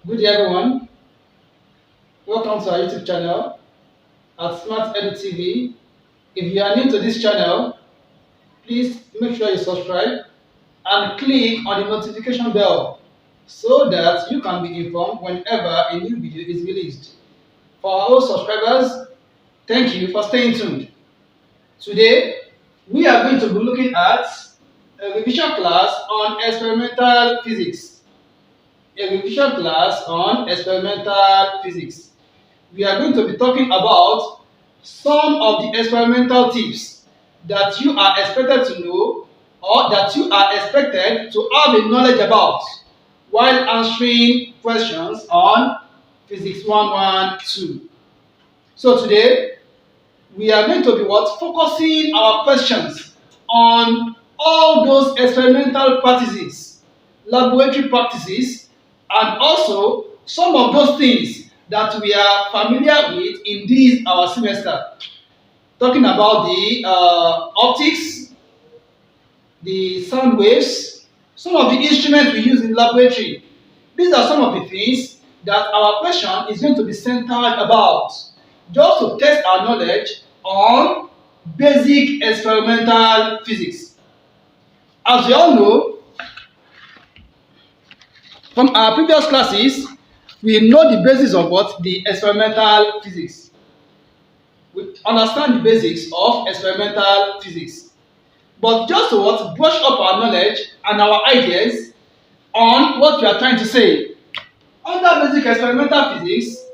Good day, everyone. Welcome to our YouTube channel at Smart Edu TV. If you are new to this channel, please make sure you subscribe and click on the notification bell so that you can be informed whenever a new video is released. For our old subscribers, thank you for staying tuned. Today, we are going to be looking at a revision class on experimental physics. A revision class on experimental physics. We are going to be talking about some of the experimental tips that you are expected to know or that you are expected to have a knowledge about while answering questions on Physics 112. So today, we are going to be focusing our questions on all those experimental practices, laboratory practices, and also some of those things that we are familiar with in this our semester. Talking about the optics, the sound waves, some of the instruments we use in laboratory. These are some of the things that our question is going to be centered about, just to test our knowledge on basic experimental physics. As you all know, from our previous classes, we know the basis of the experimental physics. We understand the basics of experimental physics. But just to brush up our knowledge and our ideas on what we are trying to say. Under basic experimental physics,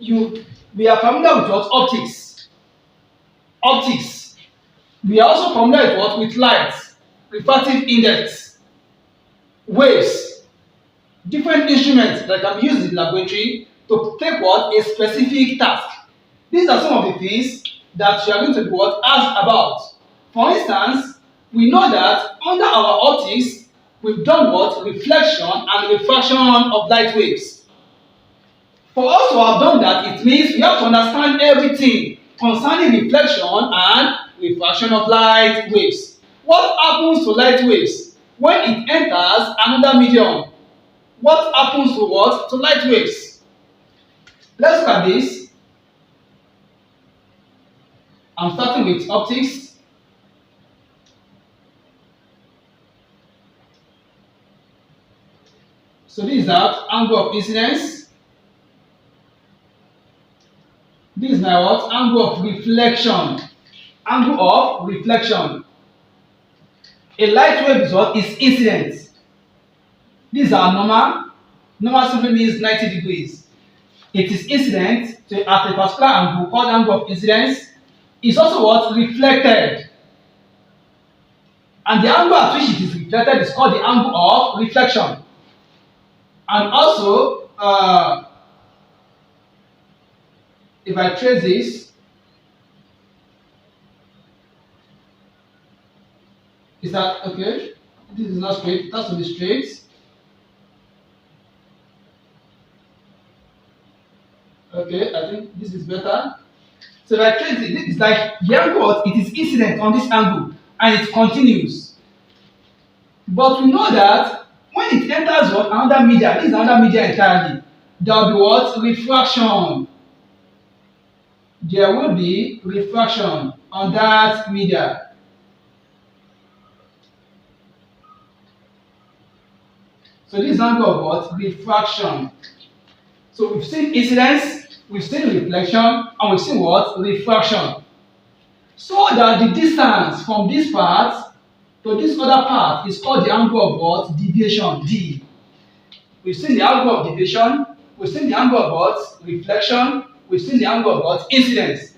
we are familiar with optics. Optics. We are also familiar with light, refractive index, waves, different instruments that can be used in the laboratory to take a specific task. These are some of the things that you are going to be asked about. For instance, we know that under our optics, we've done reflection and refraction of light waves. For us to have done that, it means we have to understand everything concerning reflection and refraction of light waves. What happens to light waves when it enters another medium? What happens to light waves? Let's look at this. I'm starting with optics. So this is that angle of incidence. This is my angle of reflection. Angle of reflection. A light wave is incident. This is our normal. Normal simply means 90 degrees. It is incident at a particular angle called angle of incidence. It's also reflected. And the angle at which it is reflected is called the angle of reflection. And also, if I trace this, is that okay? This is not straight, it has to be straight. Okay, I think this is better. So if I trace it, it's like the angle, it is incident on this angle and it continues. But we know that when it enters another media, this is another media entirely, there will be refraction. There will be refraction on that media. So this is angle of refraction. So we've seen incidence, we've seen reflection, and we've seen refraction. So that the distance from this part to this other part is called the angle of deviation, D. We've seen the angle of deviation, we've seen the angle of reflection, we've seen the angle of incidence.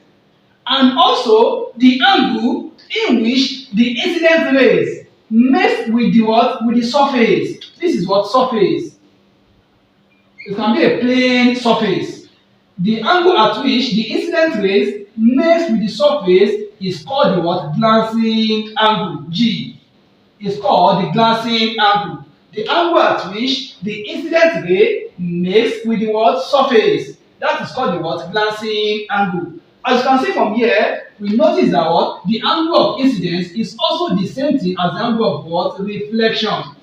And also the angle in which the incident rays mix with the surface. This is surface. It can be a plane surface. The angle at which the incident rays mix with the surface is called the glancing angle, G. It's called the glancing angle. The angle at which the incident ray mix with the surface. That is called the glancing angle. As you can see from here, we notice that the angle of incidence is also the same thing as the angle of reflection.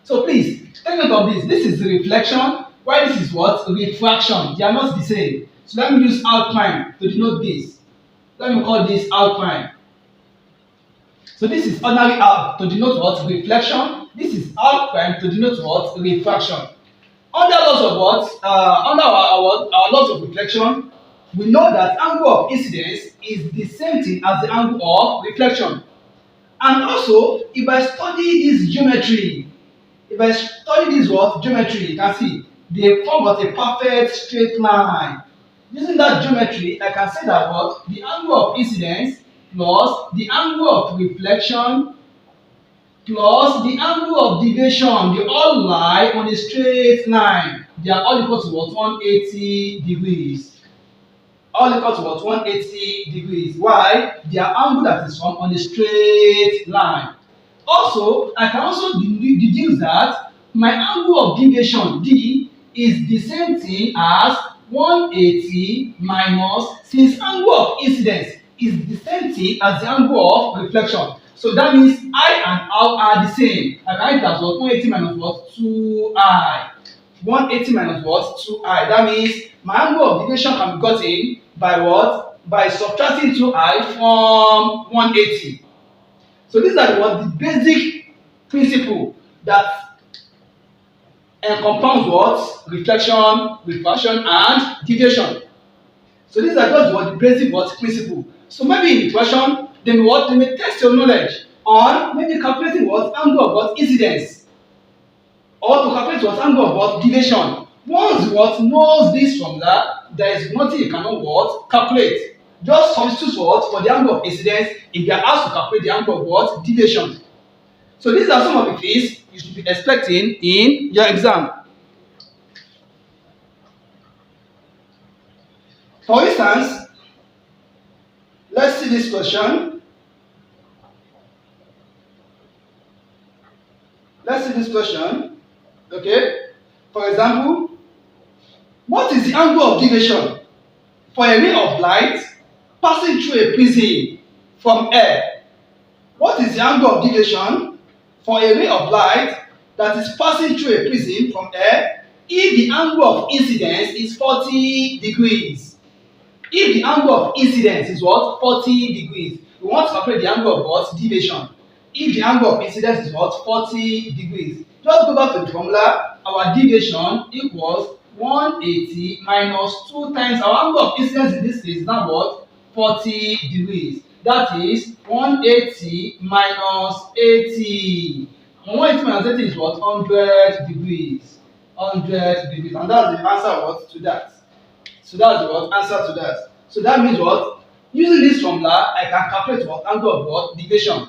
So please, take note of this. This is the reflection, Why this is what? Refraction. They are not the same. So let me use alpine to denote this. Let me call this alpine. So this is ordinary alp to denote what? Reflection. This is alpine to denote what? Refraction. Under laws of what? Under our laws of reflection, we know that angle of incidence is the same thing as the angle of reflection. And also, if I study this geometry, if I study this what? Geometry, you can see they form what? A perfect straight line. Using that geometry, I can say that what? The angle of incidence plus the angle of reflection plus the angle of deviation, they all lie on a straight line. They are all equal to what? 180 degrees. All equal to what? 180 degrees. Why? Their angle that is formed on a straight line. Also, I can also deduce that my angle of deviation D is the same thing as 180 minus, since angle of incidence is the same thing as the angle of reflection. So that means I and R are the same. I can write it as what? 180 minus what? 2I. 180 minus what? 2I. That means my angle of deviation can be gotten by what? By subtracting 2I from 180. So these are what? The basic principle that encompasses what? Reflection, refraction, and deviation. So these are just what? The basic what? Principle. So maybe in refraction, then what? They may test your knowledge on maybe calculating what? Angle of what? Incidence. Or to calculate what? Angle of what? Deviation. Once what? Knows this formula, there is nothing you cannot what? Calculate. Just substitute what? For the angle of incidence if they are asked to calculate the angle of what? Deviation. So these are some of the things you should be expecting in your exam. For instance, let's see this question. Let's see this question. Okay. For example, what is the angle of deviation for a ray of light passing through a prism from air? What is the angle of deviation for a ray of light that is passing through a prism from air if the angle of incidence is 40 degrees? If the angle of incidence is what? 40 degrees. We want to calculate the angle of what? Deviation. If the angle of incidence is what? 40 degrees. Just go back to the formula. Our deviation equals 180 minus 2 times our angle of incidence in this case is now what? 40 degrees. That is 180 minus 80. 180 minus 80 is what? 100 degrees. 100 degrees. And that's the answer what? To that. So that's the what? Answer to that. So that means what? Using this formula, I can calculate what? Angle of what? Deviation.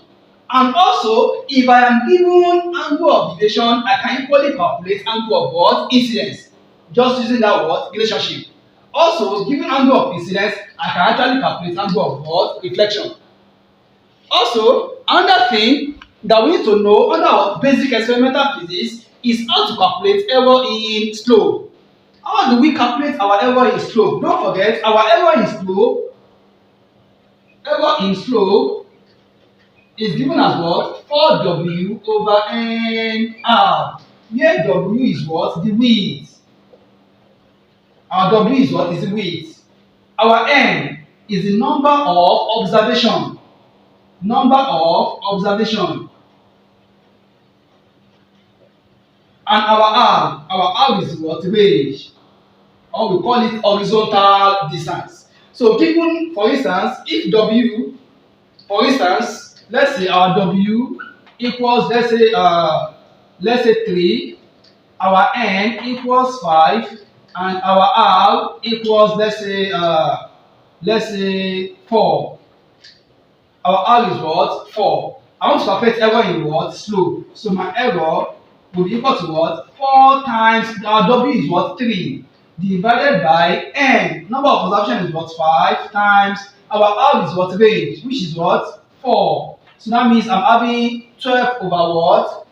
And also, if I am given angle of deviation, I can equally calculate angle of what? Incidence. Just using that what? Relationship. Also, given angle of incidence, I can actually calculate angle of what? Reflection. Also, another thing that we need to know under our basic experimental physics is how to calculate error in slope. How do we calculate our error in slope? Don't forget, our error in slope is given as what? 4W over NR. Where W is what? The width. Our W is what? Is the width. Our N is the number of observation. Number of observation. And our R is what? Range. Or we call it horizontal distance. So given, for instance, if W, for instance, let's say our W equals, let's say 3, our N equals 5, and our R equals, let's say 4. Our R is what? 4. I want to calculate error in what? Slope. So my error will be equal to what? 4 times, our W is what? 3. Divided by N. Number of observation is what? 5 times. Our R is what? Range, which is what? 4. So that means I'm having 12 over what?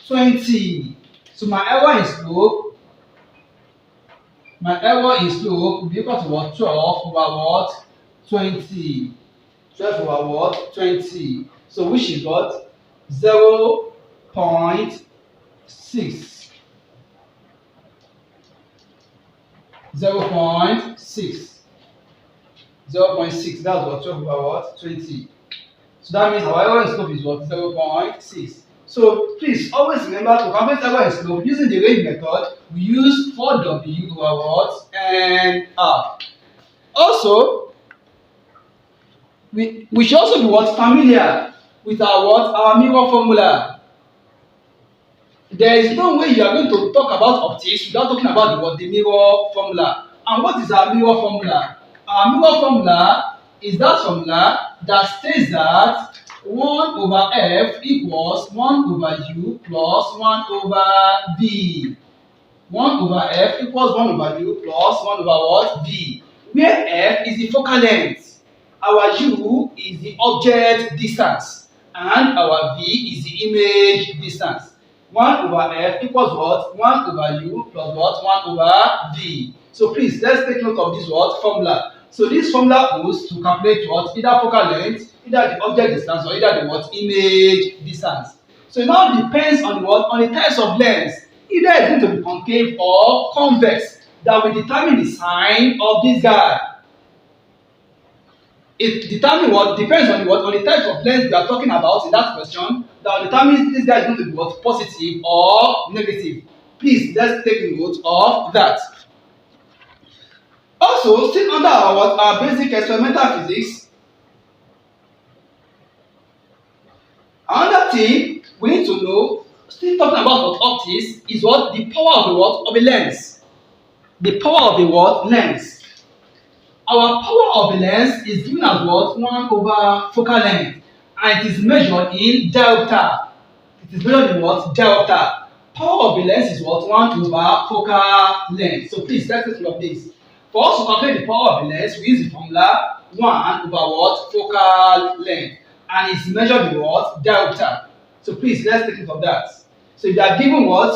20. So my error in slope will be equal to what? 12 over what? 20. 12 over what? 20. So which is what? 0.6. 0.6. 0.6, that's what 12 over what? 20. So that means our error in slope is what? 0.6. So please always remember to calculate error in slope using the range method. We use 4W over what? And R. Also, we should also be what? Familiar with our what? Our mirror formula. There is no way you are going to talk about optics without talking about the what? The mirror formula. And what is our mirror formula? Our mirror formula is that formula that states that 1 over f equals 1 over u plus 1 over v. 1 over f equals 1 over u plus 1 over what? V. Where f is the focal length, our u is the object distance, and our v is the image distance. 1 over f equals what? 1 over u plus what? 1 over v. So please, let's take note of this what? Formula. So this formula holds to calculate what? Either focal length, either the object distance, or either the what? Image distance. So it now depends on the what? On the types of lens. Either it's going to be concave or convex that will determine the sign of this guy. It determines what? Depends on the what? On the types of lens we are talking about in that question that will determine if this guy is going to be what? Positive or negative. Please, let's take note of that. Also, still under our what? Our basic experimental physics, another thing we need to know, still talking about what optics, is what? The power of the what? Of a lens. The power of the what? Lens. Our power of the lens is given as what? 1 over focal length, and it is measured in delta. It is measured in what? Delta. Power of the lens is what? 1 over focal length. So please, let's take note of this. For us to calculate the power of the lens, we use the formula 1 over what? Focal length, and it's measured in what? Delta. So please, let's take note of that. So if you are given what?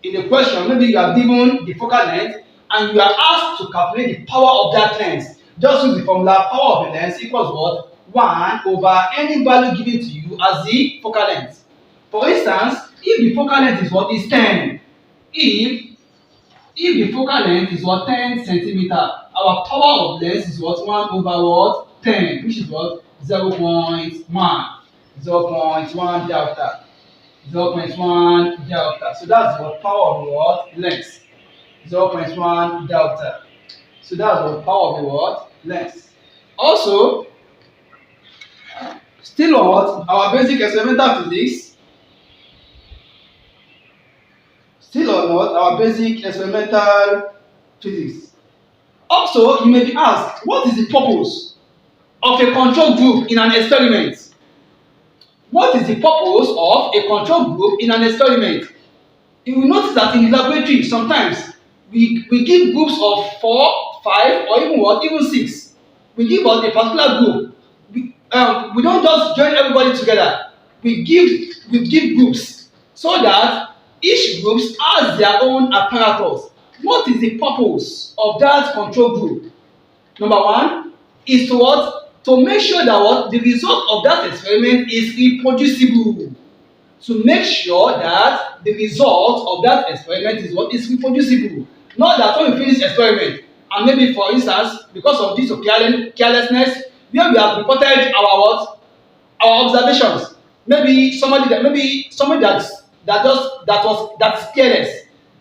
In the question, maybe you are given the focal length and you are asked to calculate the power of that lens. Just use the formula power of the lens equals what? 1 over any value given to you as the focal length. For instance, if the focal length is what? Is 10. If the focal length is what? 10 centimeter, our power of lens is what? 1 over what? 10, which is what? 0.1. 0.1 delta. 0.1 delta. So that's what? Power of the what? Lens. 0.1 delta. So that's the power of the what? Lens. Also, still on what? Our basic experimental physics. Still on what? Our basic experimental physics. Also, you may be asked, what is the purpose of a control group in an experiment? What is the purpose of a control group in an experiment? You will notice that in the laboratory, sometimes we give groups of 4, 5, or even what? Even 6. We give out a particular group. We don't just join everybody together. We give groups so that each group has their own apparatus. What is the purpose of that control group? Number 1 is to what? To make sure that what? The result of that experiment is reproducible. To make sure that the result of that experiment is what? Is reproducible. Not that when we finish the experiment, and maybe for instance, because of this carelessness, where we have reported our what? Our observations. Maybe somebody that's careless,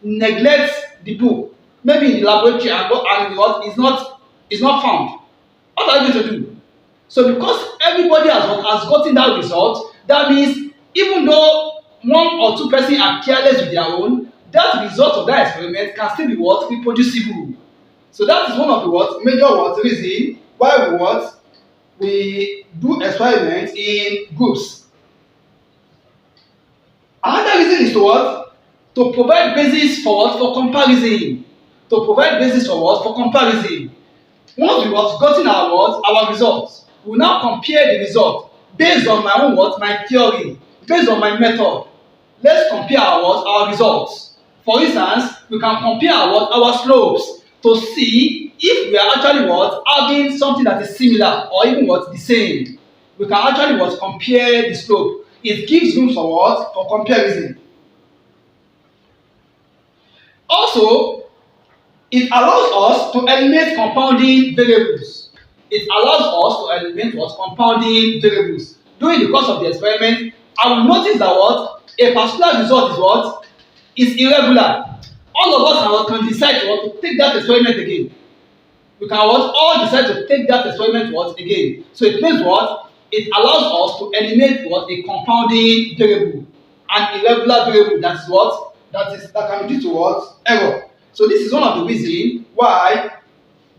neglects the book, maybe in the laboratory, and what is not found. What are you going to do? So because everybody has gotten that result, that means even though 1 or 2 persons are careless with their own, that result of that experiment can still be what? Reproducible. So that is one of the what? Major what? Reason why we do experiments in groups. Another reason is to what? To provide basis for what? For comparison. To provide basis for what? For comparison. Once we have gotten our what? Our results, we will now compare the result based on my own what? My theory, based on my method. Let's compare our what? Our results. For instance, we can compare our what? Our slopes to see if we are actually what? Having something that is similar or even what? The same. We can actually what? Compare the slope. It gives room for what? For comparison. Also, It allows us to eliminate compounding variables. It allows us to eliminate what? Compounding variables. During the course of the experiment, I will notice that what? A particular result is what? Is irregular. All of us can decide to take that experiment again. We can what? All decide to take that experiment what? Again. So it means what? It allows us to eliminate what? A compounding variable. An irregular variable that is what? That can be due to what? Error. So this is one of the reasons why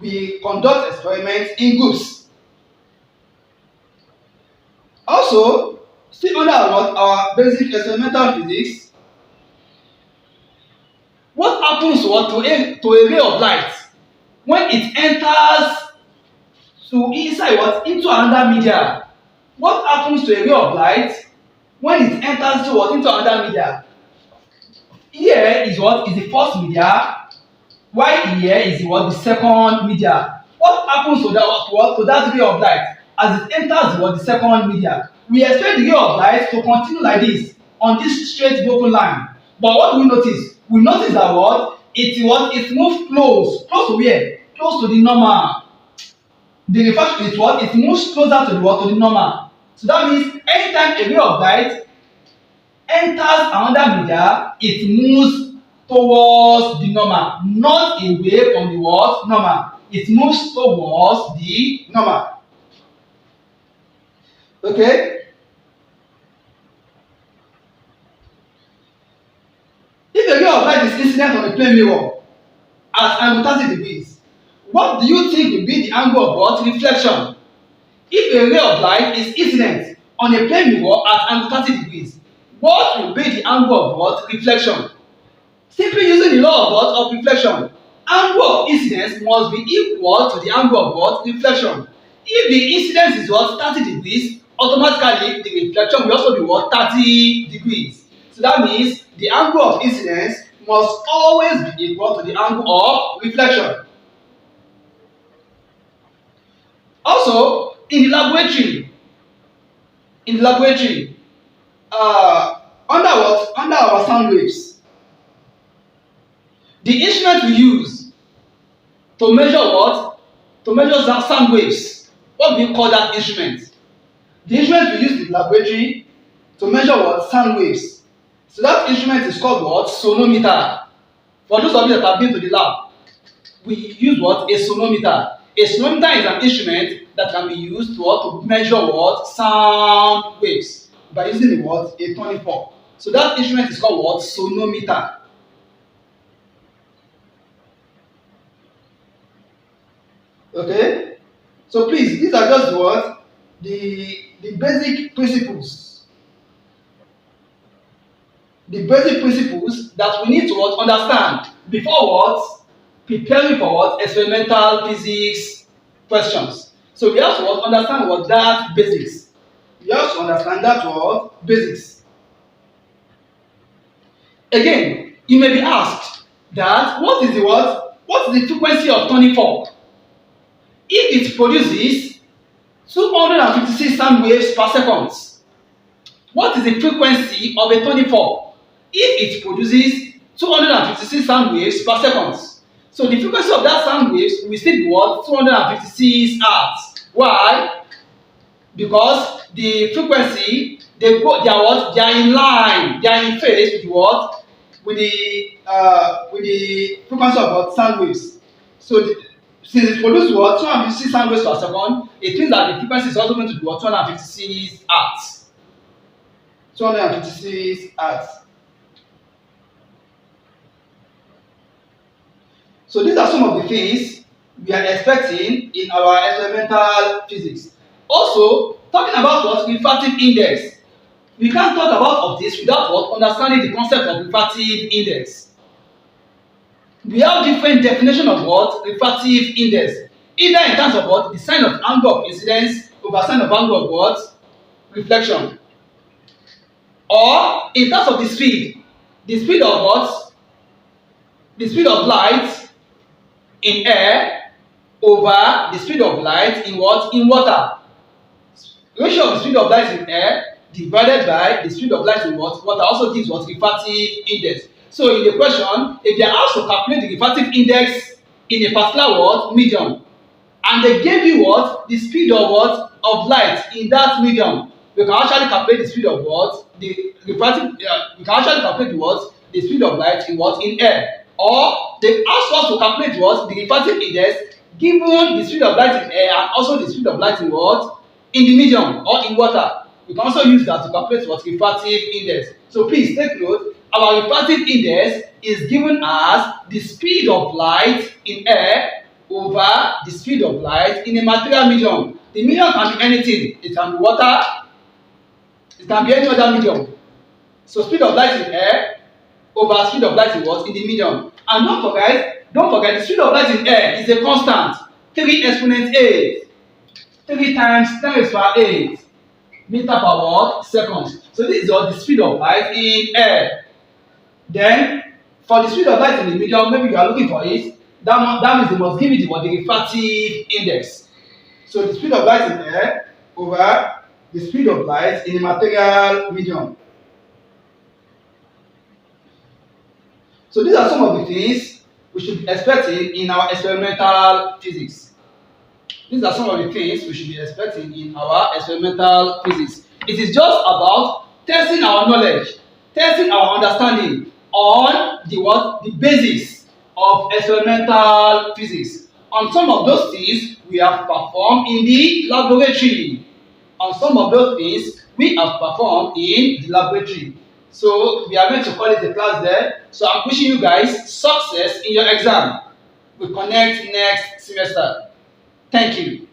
we conduct experiments in groups. Also, still under our basic experimental physics, what happens to a ray of light when it enters into another media? What happens to a ray of light when it enters into another media? Here is the first media, while here is the second media. What happens to that ray of light as it enters the second media? We expect the ray of light to continue like this on this straight broken line. But what do we notice? We notice that it moves close to where? Close to the normal. The refraction is it moves closer to the normal. So that means anytime a ray of light enters another media, it moves towards the normal, not away from the normal. It moves towards the normal. Okay? If a ray of light is incident on a plane mirror at angle 30 degrees, what do you think will be the angle of reflection? If a ray of light is incident on a plane mirror at angle 30 degrees, what will be the angle of reflection? Simply using the law of reflection, angle of incidence must be equal to the angle of reflection. If the incidence is 30 degrees, automatically the reflection will also be 30 degrees. So that means the angle of incidence must always be equal to the angle of reflection. Also, in the laboratory, under our sound waves, the instrument we use to measure To measure sound waves. What do we call that instrument? The instrument we use in the laboratory to measure sound waves. So that instrument is called sonometer. For those of you that have been to the lab, we use a sonometer. A sonometer is an instrument that can be used to measure sound waves by using a tuning fork. So that instrument is called sonometer. Okay, so please, these are just the basic principles. The basic principles that we need to understand before preparing for experimental physics questions. So we have to understand that basics. We have to understand that basics. Again, you may be asked that what is the frequency of tuning fork? If it produces 256 sound waves per second, what is the frequency of a tuning fork? If it produces 256 sound waves per second, so the frequency of that sound waves will still be 256 hertz. Why? Because the frequency they are in line, they are in phase with the frequency of sound waves. So since it produces 256 sound waves per second, it means that the frequency is also going to be 256 hertz. 256 hertz. So these are some of the things we are expecting in our experimental physics. Also, talking about refractive index. We can't talk about optics without understanding the concept of refractive index. We have different definition of refractive index, either in terms of the sign of angle of incidence over sign of angle of reflection, or in terms of the speed of the speed of light in air over the speed of light in water. Ratio of the speed of light in air divided by the speed of light in water also gives refractive index. So in the question, if they are asked to calculate the refractive index in a particular what medium, and they gave you what the speed of what of light in that medium. We can actually calculate the speed of what the refractive. We can actually calculate what the speed of light in what in air, or they ask us to calculate what the refractive index given the speed of light in air and also the speed of light in what in the medium or in water. We can also use that to calculate what refractive index. So please take note, our refractive index is given as the speed of light in air over the speed of light in a material medium. The medium can be anything. It can be water, it can be any other medium. So speed of light in air over speed of light in what? In the medium. And don't forget the speed of light in air is a constant. 3 exponent 8. 3 times 10 raised to power 8 meter per what? Second. So this is what the speed of light in air. Then for the speed of light in the medium, maybe you are looking for it. That means they must give you the refractive index. So the speed of light in air over the speed of light in a material medium. So these are some of the things we should be expecting in our experimental physics. These are some of the things we should be expecting in our experimental physics. It is just about testing our knowledge, testing our understanding on the basics of experimental physics. On some of those things we have performed in the laboratory. On some of those things we have performed in the laboratory. So we are going to call it a class there. So I'm wishing you guys success in your exam. We'll connect next semester. Thank you.